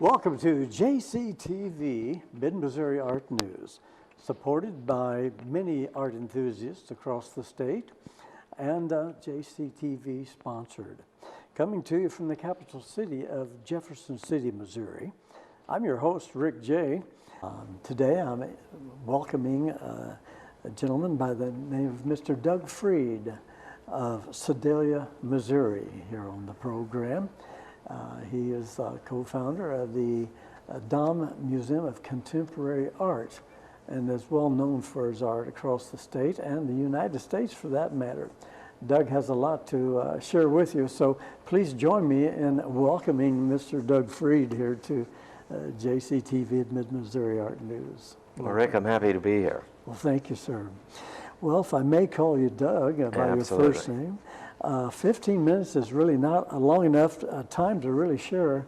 Welcome to JCTV, Mid-Missouri Art News, supported by many art enthusiasts across the state and JCTV sponsored. Coming to you from the capital city of Jefferson City, Missouri. I'm your host, Rick Jey. Today I'm welcoming a gentleman by the name of Mr. Doug Freed of Sedalia, Missouri, here on the program. He is co-founder of the Dom Museum of Contemporary Art and is well known for his art across the state and the United States for that matter. Doug has a lot to share with you, so please join me in welcoming Mr. Doug Freed here to JCTV Mid-Missouri Art News. Well, Rick, I'm happy to be here. Well, thank you, sir. Well, if I may call you Doug by your first name, 15 minutes is really not a long enough time to really share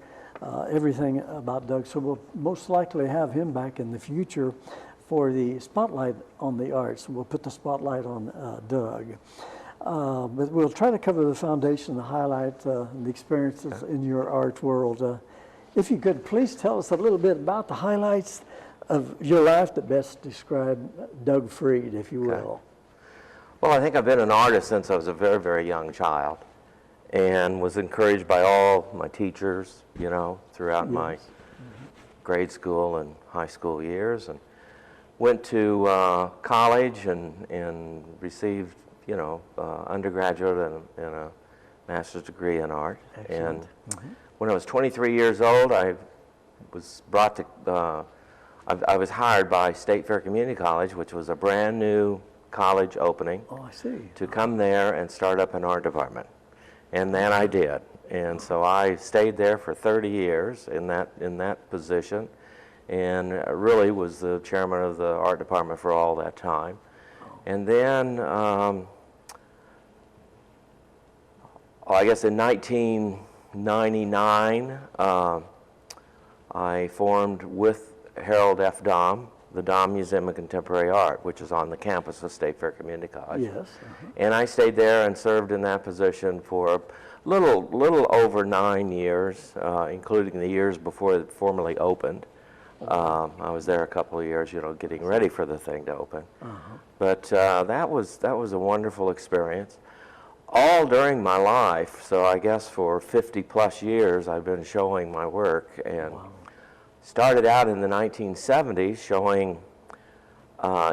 everything about Doug, so we'll most likely have him back in the future for the spotlight on the arts. We'll put the spotlight on Doug. But we'll try to cover the foundation, the highlight, the experiences in your art world. If you could, please tell us a little bit about the highlights of your life that best describe Doug Freed, if you will. Well, I think I've been an artist since I was a very, very young child and was encouraged by all my teachers, you know, throughout my grade school and high school years, and went to college and received, you know, undergraduate and a master's degree in art. Excellent. And when I was 23 years old, I was brought to, I was hired by State Fair Community College, which was a brand new college opening, to come there and start up an art department. And then I did. And so I stayed there for 30 years in that position, and really was the chairman of the art department for all that time. And then, I guess in 1999, I formed with Harold F. Dom the Dom Museum of Contemporary Art, which is on the campus of State Fair Community College. Yes. And I stayed there and served in that position for a little over 9 years, including the years before it formally opened. I was there a couple of years, you know, getting ready for the thing to open. But that was a wonderful experience. All during my life, so I guess for 50 plus years, I've been showing my work, and started out in the 1970s showing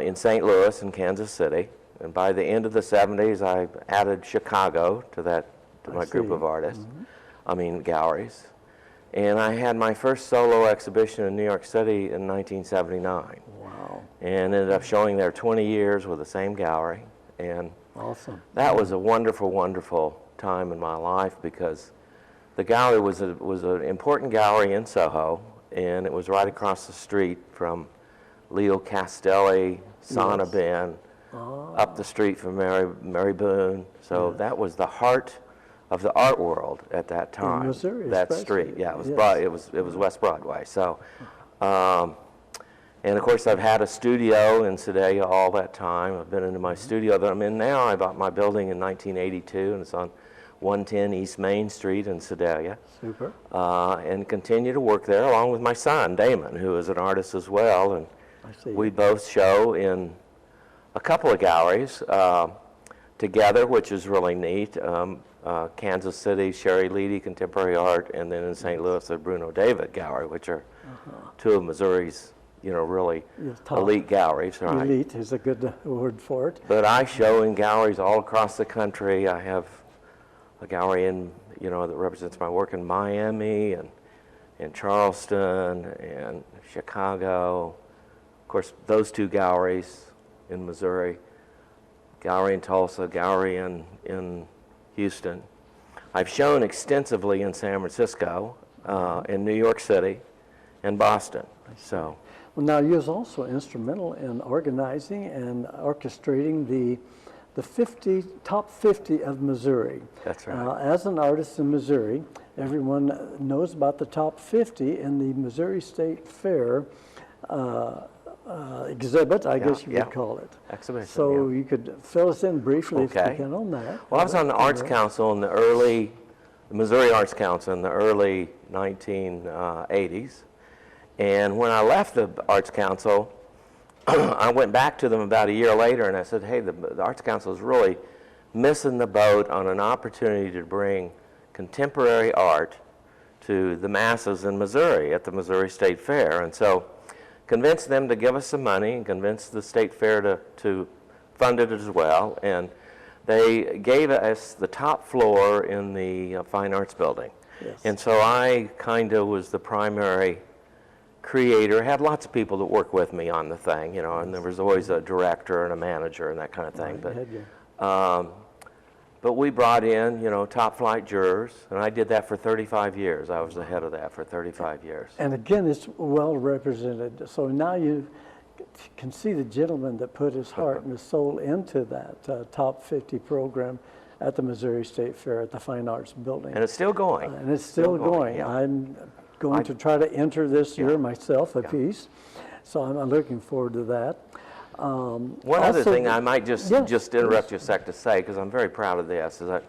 in St. Louis and Kansas City, and by the end of the 70s I added Chicago to my group of artists, galleries. And I had my first solo exhibition in New York City in 1979. Wow. And ended up showing there 20 years with the same gallery. And awesome. That was a wonderful, wonderful time in my life, because the gallery was an important gallery in Soho, and it was right across the street from Leo Castelli, Sana Ben, up the street from Mary Boone. So that was the heart of the art world at that time. In Missouri, that street, yeah, it was West Broadway. So, and of course I've had a studio in Sedalia all that time. I've been into my studio that I'm in now. I bought my building in 1982, and it's on 110 East Main Street in Sedalia. Super. And continue to work there along with my son, Damon, who is an artist as well. And we both show in a couple of galleries together, which is really neat. Kansas City, Sherry Leedy Contemporary Art, and then in St. Louis, the Bruno David Gallery, which are two of Missouri's, you know, really elite galleries. Right? Elite is a good word for it. But I show in galleries all across the country. I have a gallery in, you know, that represents my work in Miami and in Charleston and Chicago. Of course, those two galleries in Missouri, gallery in Tulsa, gallery in Houston. I've shown extensively in San Francisco, in New York City, and Boston. So. Well, now you're also instrumental in organizing and orchestrating the top 50 of Missouri. That's right. As an artist in Missouri, everyone knows about the top 50 in the Missouri State Fair exhibit, I guess you would call it. Exhibition. So you could fill us in briefly if you can on that. Well, I was on the Arts Council in the early the Missouri Arts Council in the early 1980s. And when I left the Arts Council, I went back to them about a year later and I said, hey, the Arts Council is really missing the boat on an opportunity to bring contemporary art to the masses in Missouri at the Missouri State Fair. And so convinced them to give us some money and convinced the State Fair to fund it as well. And they gave us the top floor in the Fine Arts Building. Yes. And so I kind of was the primary creator, had lots of people that worked with me on the thing, you know, and there was always a director and a manager and that kind of thing. But we brought in, you know, top flight jurors, and I did that for 35 years. I was the head of that for 35 years. And again, it's well represented. So now you can see the gentleman that put his heart and his soul into that top 50 program at the Missouri State Fair at the Fine Arts Building. And it's still going. And it's still going. Yeah. I'm going to try to enter this year myself a piece. So I'm looking forward to that. One other thing I might just interrupt you a sec to say, because I'm very proud of this, is that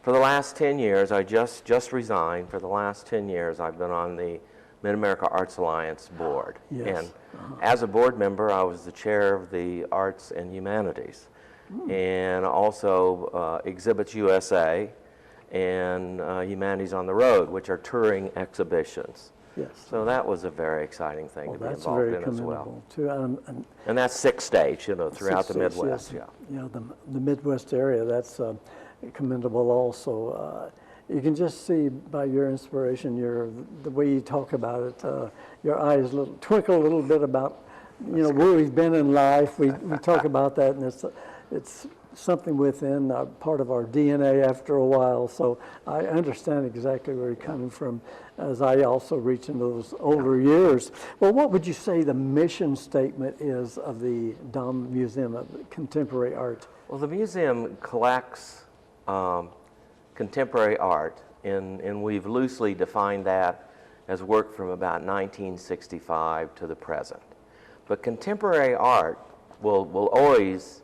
for the last 10 years, I just resigned. For the last 10 years, I've been on the Mid-America Arts Alliance board. Yes. And as a board member, I was the chair of the Arts and Humanities, and also Exhibits USA and Humanities on the Road, which are touring exhibitions. Yes. So that was a very exciting thing to be involved in as well. Too. And that's 6 states, you know, throughout the Midwest. Yes. Yeah, the Midwest area, that's commendable also. You can just see by your inspiration, the way you talk about it, your eyes twinkle a little bit about, you know, where we've been in life. We talk about that, and it's something within part of our DNA after a while. So I understand exactly where you're coming from as I also reach into those older years. Well, what would you say the mission statement is of the Dom Museum of Contemporary Art? Well, the museum collects contemporary art, and we've loosely defined that as work from about 1965 to the present. But contemporary art will always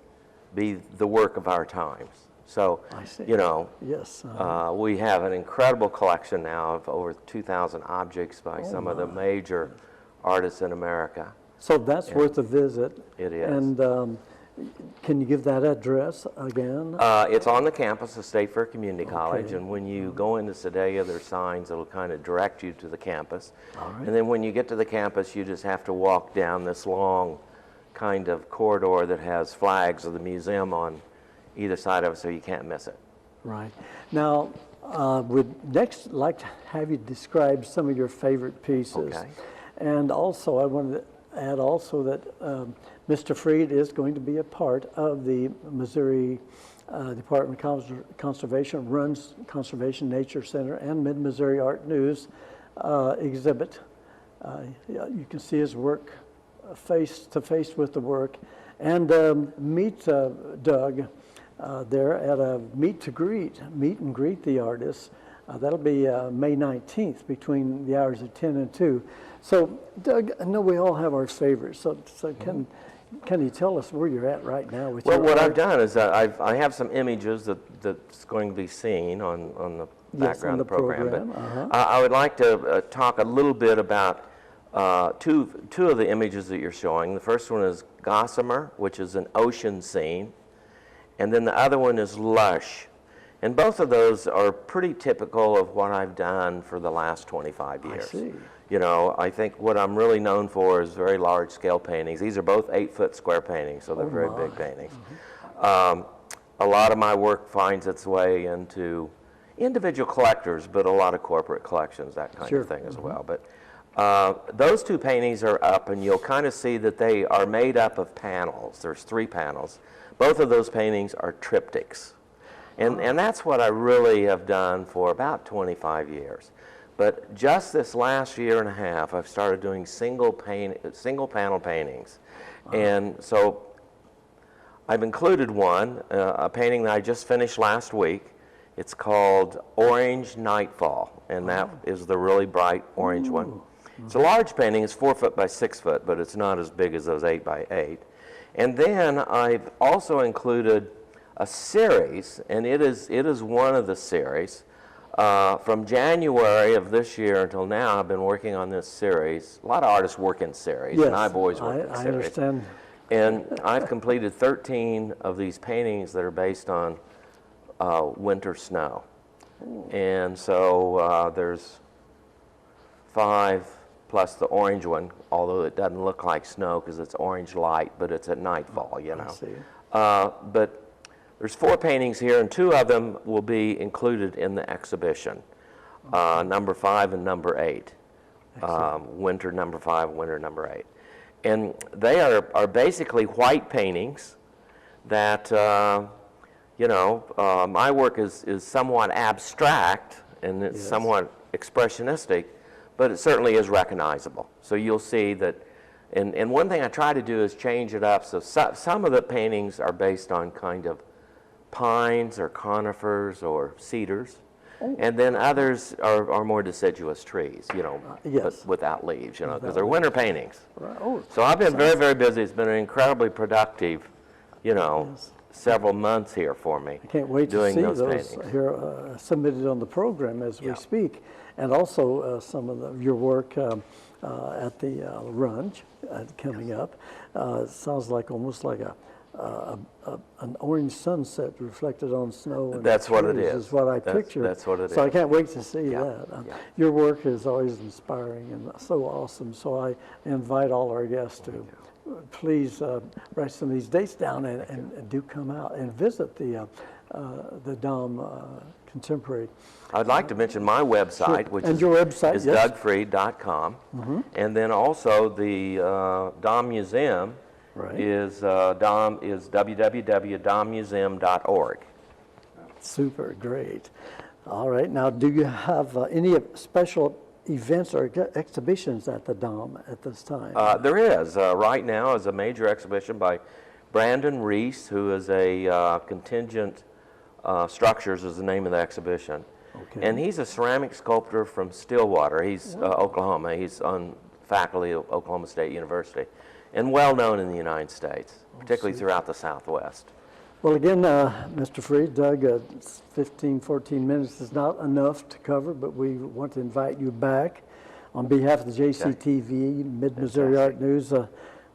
be the work of our times. So, you know, yes, we have an incredible collection now of over 2,000 objects by some of the major artists in America. So that's worth a visit. It is. And can you give that address again? It's on the campus of State Fair Community College, and when you go into Sedalia, there's signs that'll kind of direct you to the campus. And then when you get to the campus, you just have to walk down this long kind of corridor that has flags of the museum on either side of it, so you can't miss it. Right. Now, would next like to have you describe some of your favorite pieces. Okay. And also, I wanted to add also that Mr. Freed is going to be a part of the Missouri Department of Conservation, runs Conservation Nature Center and Mid-Missouri Art News exhibit. You can see his work face to face with the work, and meet Doug there at a meet and greet the artists. That'll be May 19th between the hours of 10 and 2. So Doug, I know we all have our favorites, so can you tell us where you're at right now with your what art? I've done is I have some images that's going to be seen on the background of the program. But I would like to talk a little bit about two of the images that you're showing. The first one is Gossamer, which is an ocean scene, and then the other one is Lush. And both of those are pretty typical of what I've done for the last 25 years. I see. You know, I think what I'm really known for is very large-scale paintings. These are both 8-foot square paintings, so they're very big paintings. A lot of my work finds its way into individual collectors, but a lot of corporate collections, that kind of thing as well. But those two paintings are up, and you'll kind of see that they are made up of panels. There's 3 panels. Both of those paintings are triptychs. And that's what I really have done for about 25 years. But just this last year and a half, I've started doing single panel paintings. And so I've included one, a painting that I just finished last week. It's called Orange Nightfall, and that is the really bright orange one. It's a large painting. It's 4 foot by 6 foot, but it's not as big as those 8 by 8. And then I've also included a series, and it is one of the series From January of this year until now, I've been working on this series. A lot of artists work in series, Yes, and I've always worked in I series. understand. And I've completed 13 of these paintings that are based on winter snow. And so there's 5 plus the orange one, although it doesn't look like snow because it's orange light, but it's at nightfall, you know. I see. But there's 4 paintings here, and 2 of them will be included in the exhibition, number 5 and number 8. Winter number 5, winter number 8. And they are basically white paintings that, you know, my work is somewhat abstract and it's somewhat expressionistic, but it certainly is recognizable. So you'll see that, and one thing I try to do is change it up. So some of the paintings are based on kind of pines or conifers or cedars. And then others are more deciduous trees, you know, but without leaves, you know, because they're winter paintings. Right. Oh, So I've been very, very busy. It's been an incredibly productive, you know, several months here for me. I can't wait to doing see those those paintings. here submitted on the program as we speak, and also some of your work at the Runge coming up. It sounds like almost like an orange sunset reflected on snow. And That's what it trees is. what I picture. That's what it so is. I can't wait to see that. Yeah. Your work is always inspiring and so awesome. So I invite all our guests to please write some of these dates down and do come out and visit the Dom Contemporary. I'd like to mention my website, which And is, your website, is yes. dougfried.com. And then also the Dom Museum is www.dommuseum.org. Super, great. All right, now do you have any special events or exhibitions at the Dom at this time? There is. Right now is a major exhibition by Brandon Reese, who is a Contingent Structures is the name of the exhibition. Okay. And he's a ceramic sculptor from Stillwater. He's Oklahoma. He's on faculty of Oklahoma State University and well known in the United States, particularly throughout the Southwest. Well, again, Mr. Freed, Doug, 15, 14 minutes is not enough to cover, but we want to invite you back on behalf of the JCTV, Mid-Missouri Art News,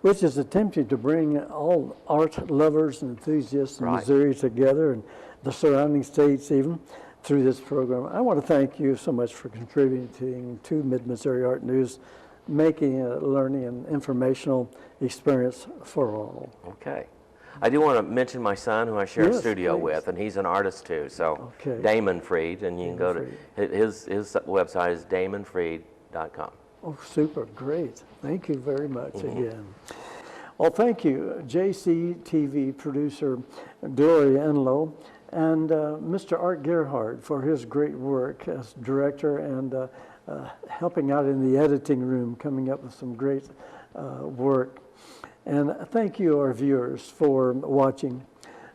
which is attempting to bring all art lovers and enthusiasts in Missouri together and the surrounding states even through this program. I want to thank you so much for contributing to Mid-Missouri Art News, making a learning and informational experience for all. Okay. I do want to mention my son, who I share a studio please. with, and he's an artist too. So Damon Freed, and you can go to his website is damonfreed.com. Oh, super, great. Thank you very much again. Well, thank you, JCTV producer Gloria Enlow and Mr. Art Gerhard for his great work as director and helping out in the editing room, coming up with some great work. And thank you, our viewers, for watching.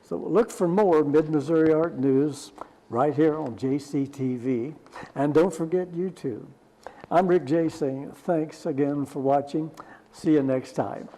So look for more Mid-Missouri Art News right here on JCTV. And don't forget YouTube. I'm Rick Jey saying thanks again for watching. See you next time.